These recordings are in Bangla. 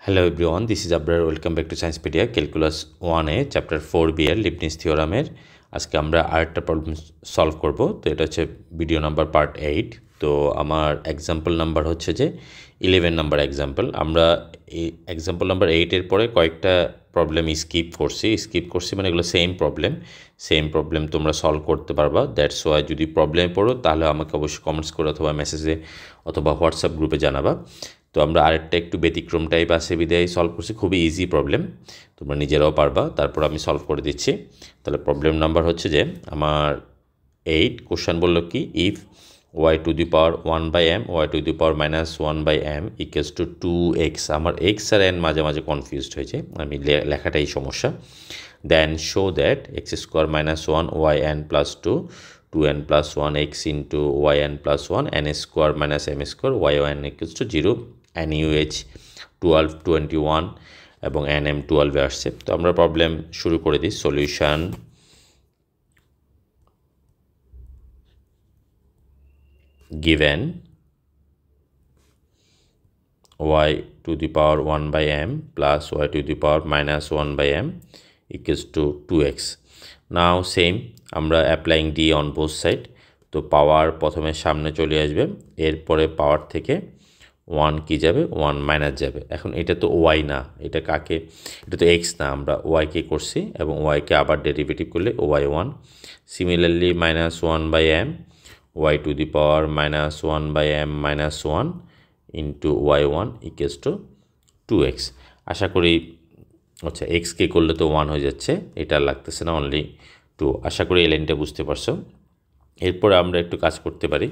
Hello everyone, this is Abrar. Welcome back to Sciencepedia Calculus 1A Chapter 4B এর লিবনিজ থিওরামের আজকে আমরা আরেকটা প্রবলেম সলভ করব। তো এটা হচ্ছে ভিডিও নাম্বার পার্ট 8। তো আমার এক্সাম্পল নাম্বার হচ্ছে যে 11 নাম্বার এক্সাম্পল। আমরা এই এক্সাম্পল নাম্বার 8 এর পরে কয়েকটা প্রবলেম স্কিপ করছি মানে এগুলো সেম প্রবলেম তোমরা সলভ করতে পারবা। দ্যাটস ওয়াই যদি প্রবলেমে পড়ো তাহলে আমাকে অবশ্যই কমেন্টস করে অথবা মেসেজে অথবা হোয়াটসঅ্যাপ গ্রুপে জানাবা। তো আমরা আরেকটা একটু ব্যতিক্রম টাইপ আছে বিদায় সলভ করছি, খুবই ইজি প্রবলেম, তোমরা নিজেরাও পারবা। তারপর আমি সলভ করে দিচ্ছি। তাহলে প্রবলেম নাম্বার হচ্ছে যে আমার 8 কোশ্চেন বললো কি, if y to the power 1/m y to the power -1/m equals to 2x। আমার x আর n মাঝে মাঝে কনফিউজড হয়েছে, আমি লেখাটাই সমস্যা। Then show that x square -1 yn plus 2 2n plus 1 x into yn plus 1 n square minus m square yn equals to 0। NUH 12 21 এবং NM 12 আসছে। তো আমরা প্রবলেম শুরু করে দিই। Solution given y to the power 1/m plus y to the power -1/m equals to 2x. Now same, আমরা applying d on both side। তো পাওয়ার প্রথমে সামনে চলে আসবে, এরপরে পাওয়ার থেকে 1 কি যাবে, 1 মাইনাস যাবে। এখন এটা তো y না, এটা কাকে, এটা তো x না, আমরা y কে করছি এবং y কে আবার ডেরিভেটিভ করলে y1। Similarly -1/m y to the power -1/m -1 into y1 equals to 2x। আশা করি আচ্ছা x কে করলে তো 1 হয়ে যাচ্ছে, এটা লাগতেছে না, অনলি 2। আশা করি এই লাইনটা বুঝতে পারছো। এরপরে আমরা একটু কাজ করতে পারি,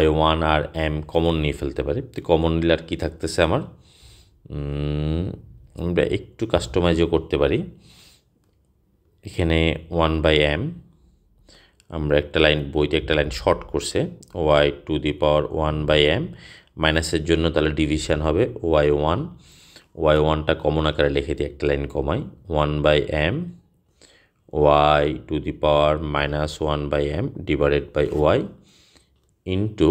y1 আর m কমন নিয়ে ফেলতে পারি। তো কমন নিলে আর কী থাকতেছে আমার, আমরা একটু কাস্টমাইজও করতে পারি। এখানে 1/m আমরা একটা লাইন, বইতে একটা লাইন শর্ট করছে, y to the power 1/m মাইনাসের জন্য তাহলে ডিভিশন হবে y1টা কমন আকারে লিখে দিই, একটা লাইন কমাই, 1/m y to the power -1/m divided by y into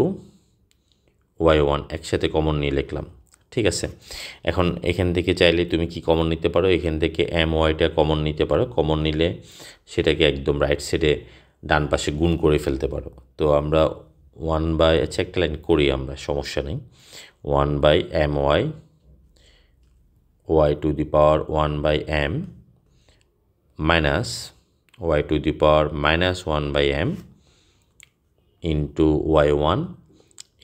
y1 একসাথে কমন নিয়ে লিখলাম। ঠিক আছে, এখন এখান থেকে চাইলে তুমি কি কমন নিতে পারো, এখান থেকে my-টা কমন নিতে পারো। কমন নিলে সেটাকে একদম রাইট সাইডে ডান পাশে গুণ করে ফেলতে পারো। তো আমরা আচ্ছা একটা লাইন করি আমরা, সমস্যা নেই। 1/my y to the power 1/m minus y to the power -1/m into y1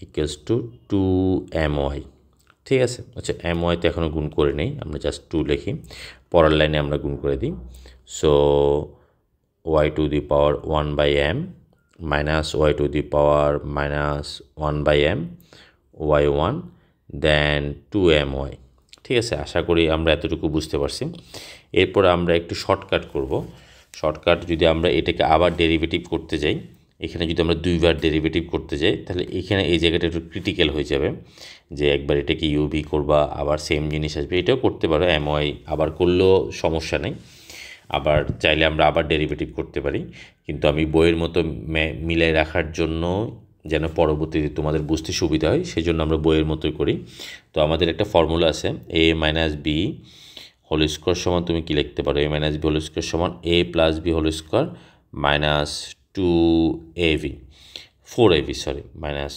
equals to 2my। ঠিক আছে, আচ্ছা my তো এখনও গুণ করে নেই, আমরা জাস্ট 2 লিখি, পরের লাইনে আমরা গুণ করে দিই। So y to the power 1/m minus y to the power -1/m y1 then 2my। ঠিক আছে, আশা করি আমরা এতটুকু বুঝতে পারছি। এরপর আমরা একটু শর্টকাট করব। শর্টকাট যদি আমরা এটাকে আবার ডেরিভেটিভ করতে যাই, এখানে যদি আমরা দুইবার ডেরিভেটিভ করতে যাই তাহলে এখানে এই জায়গাটা একটু ক্রিটিক্যাল হয়ে যাবে, যে একবার এটাকে ইউভি করবা আবার সেম জিনিস আসবে। এটাও করতে পারো, my আবার করলেও সমস্যা নেই, আবার চাইলে আমরা আবার ডেরিভেটিভ করতে পারি। কিন্তু আমি বইয়ের মতো মিলাই রাখার জন্য, যেন পরবর্তীতে তোমাদের বুঝতে সুবিধা হয়, সেই জন্য আমরা বইয়ের মতোই করি। তো আমাদের একটা ফর্মুলা আছে, a - b হোল স্কোয়ার সমান, তুমি কি লিখতে পারো, a - b হোল স্কোয়ার সমান a + b whole square -2ab 4ab sorry minus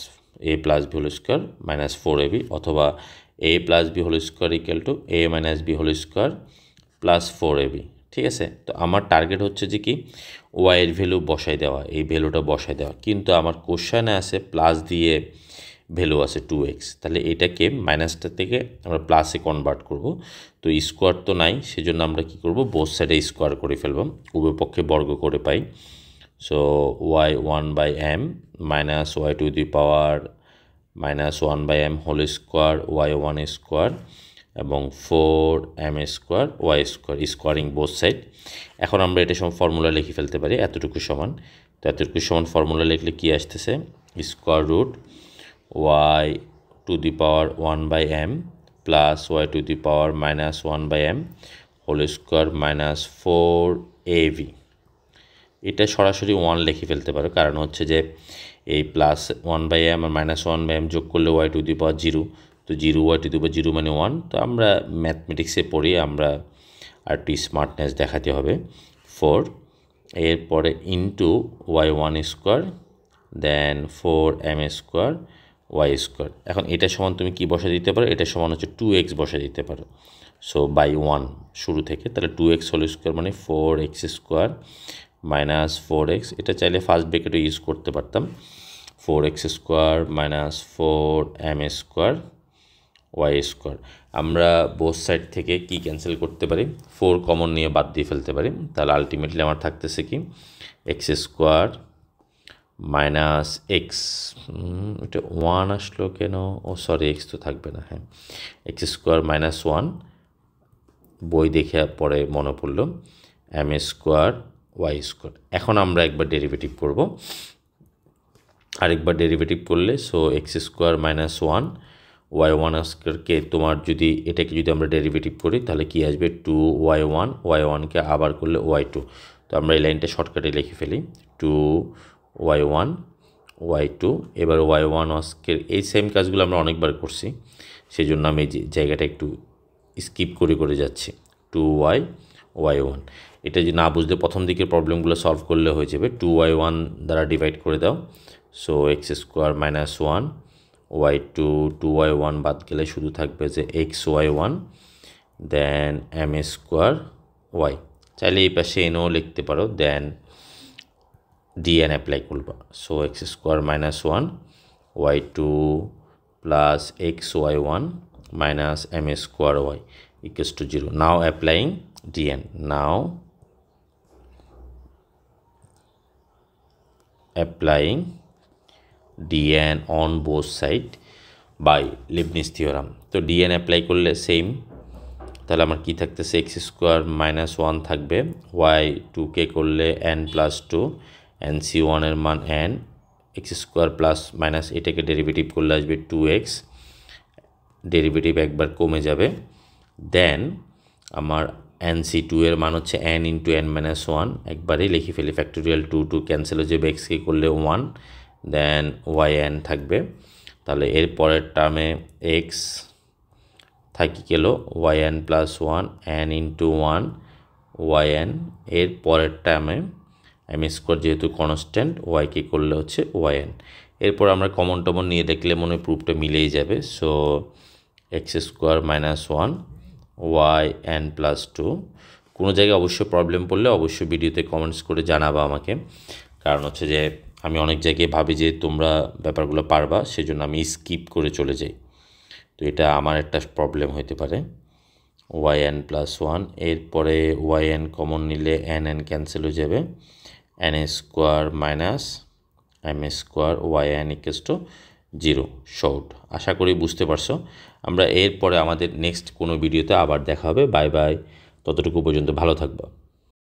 a + b whole square -4ab, অথবা a + b whole square equal to a - b whole square +4ab। ঠিক আছে, তো আমার টার্গেট হচ্ছে যে কি, y এর ভ্যালু বসাই দেওয়া, এই ভ্যালুটা বসাই দেওয়া, কিন্তু আমার কোশ্চেনে আছে প্লাস দিয়ে ভ্যালু আছে 2x, তাহলে এটাকে মাইনাসটা থেকে আমরা প্লাসে কনভার্ট করব। তো স্কোয়ার তো নাই, সেজন্য আমরা কি করব, বোথ সাইডে স্কোয়ার করে ফেলব, উভয় পক্ষে বর্গ করে পাই। So y1/m minus y to the power -1/m whole square y1 square এবং 4m square y square, squaring both side. এখন আমরা এটা সমান ফর্মুলা লিখে ফেলতে পারি, এতটুকু সমান। তো এতটুকু সমান ফর্মুলা লিখলে কি আসতেছে, square root y to the power 1/m plus y to the power -1/m whole square -4ab। এটা সরাসরি 1 লিখে ফেলতে পারো, কারণ হচ্ছে যে এই +1/m আর -1/m যোগ করলে y টু দি পাওয়ার 0, তো তো 0y⁴ মানে 1। তো আমরা ম্যাথমেটিক্সে পড়ি, আমরা আর একটু স্মার্টনেস দেখাতে হবে। 4 এরপরে ইন্টু y1² দেন 4m² y²। এখন এটা সমান তুমি কি বসা দিতে পারো, এটা সমান হচ্ছে 2x বসা দিতে পারো। সো বাই 1 শুরু থেকে, তাহলে 2x হোল স্কোয়ার মানে 4x² মাইনাস 4x। এটা চাইলে ফার্স্ট ব্র্যাকেটও ইউজ করতে পারতাম। 4x² minus 4m² y²। আমরা বোথ সাইড থেকে কি ক্যান্সেল করতে পারি, 4 কমন নিয়ে বাদ দিয়ে ফেলতে পারি। তাহলে আলটিমেটলি আমার থাকতেছে কি x² মাইনাস এক্স, এটা 1 আসলো কেন, ও সরি এক্স তো থাকবে না, হ্যাঁ x² মাইনাস 1, বই দেখে পরে মনে পড়লো m² y²। এখন আমরা একবার ডেরিভেটিভ করব, আরেকবার ডেরিভেটিভ করলে সো x² মাইনাস 1 y1²কে তোমার যদি এটাকে যদি আমরা ডেরিভেটিভ করি তাহলে কি আসবে 2y1, y1কে আবার করলে y2। তো আমরা এই লাইনটা শর্টকাটে লিখে ফেলি 2y1 y2। এবার y1² এই সেম কাজগুলো আমরা অনেকবার করছি, সেই জন্য আমি এই জায়গাটা একটু স্কিপ করে যাচ্ছি। 2y y1, এটা যদি না বুঝলে প্রথম দিকের প্রবলেমগুলো সলভ করলে হয়ে যাবে। 2y1 দ্বারা ডিভাইড করে দাও, so x² minus 1 y2, 2y1 বাদ গেলে শুধু থাকবে যে xy1 দেন m² y। চাইলে এই পাশে এনেও লিখতে পারো, দেন dn অ্যাপ্লাই করবা। So x² minus 1 y2 plus xy1 minus m² y equals to 0. Now applying dn. Now applying dn on both side by Leibniz theorem. তো dn অ্যাপ্লাই করলে সেম, তাহলে আমার কি থাকতেছে x² মাইনাস 1 থাকবে, y2কে করলে n প্লাস 2, nc1 এর মান n, x² প্লাস মাইনাস এটাকে ডেরিভেটিভ করলে আসবে 2x, ডেরিভেটিভ একবার কমে যাবে। দেন আমার nc2 এর মান হচ্ছে n ইন্টু n মাইনাস 1, একবারেই লিখে ফেলি ফ্যাক্টোরিয়াল 2 ক্যান্সেল হয়ে যাবে, এক্সকে করলে 1 দেন yn থাকবে। তাহলে এর পরের টার্মে x থাকি গেল yn plus 1 n into 1 yn, এর পরের টার্মে m² যেহেতু কনস্ট্যান্ট yকে করলে হচ্ছে yn। এরপর আমরা কমন টমন নিয়ে দেখলে মনে প্রুফটা মিলেই যাবে। So x² minus 1 yn plus 2। কোনো জায়গায় অবশ্যই প্রবলেম পড়লে অবশ্যই ভিডিওতে কমেন্টস করে জানাবা আমাকে, কারণ হচ্ছে যে আমি অনেক জায়গায় ভাবি যে তোমরা ব্যাপারগুলো পারবা, সেজন্য আমি স্কিপ করে চলে যাই। তো এটা আমার একটা প্রবলেম হতে পারে। yn প্লাস 1, এরপরে yn কমন নিলে n ক্যান্সেল হয়ে যাবে, n² minus m² yn equals to 0 short. আশা করি বুঝতে পারছো। আমরা এরপরে আমাদের নেক্সট কোনো ভিডিওতে আবার দেখা হবে। বাই বাই, ততটুকু পর্যন্ত ভালো থাকবা।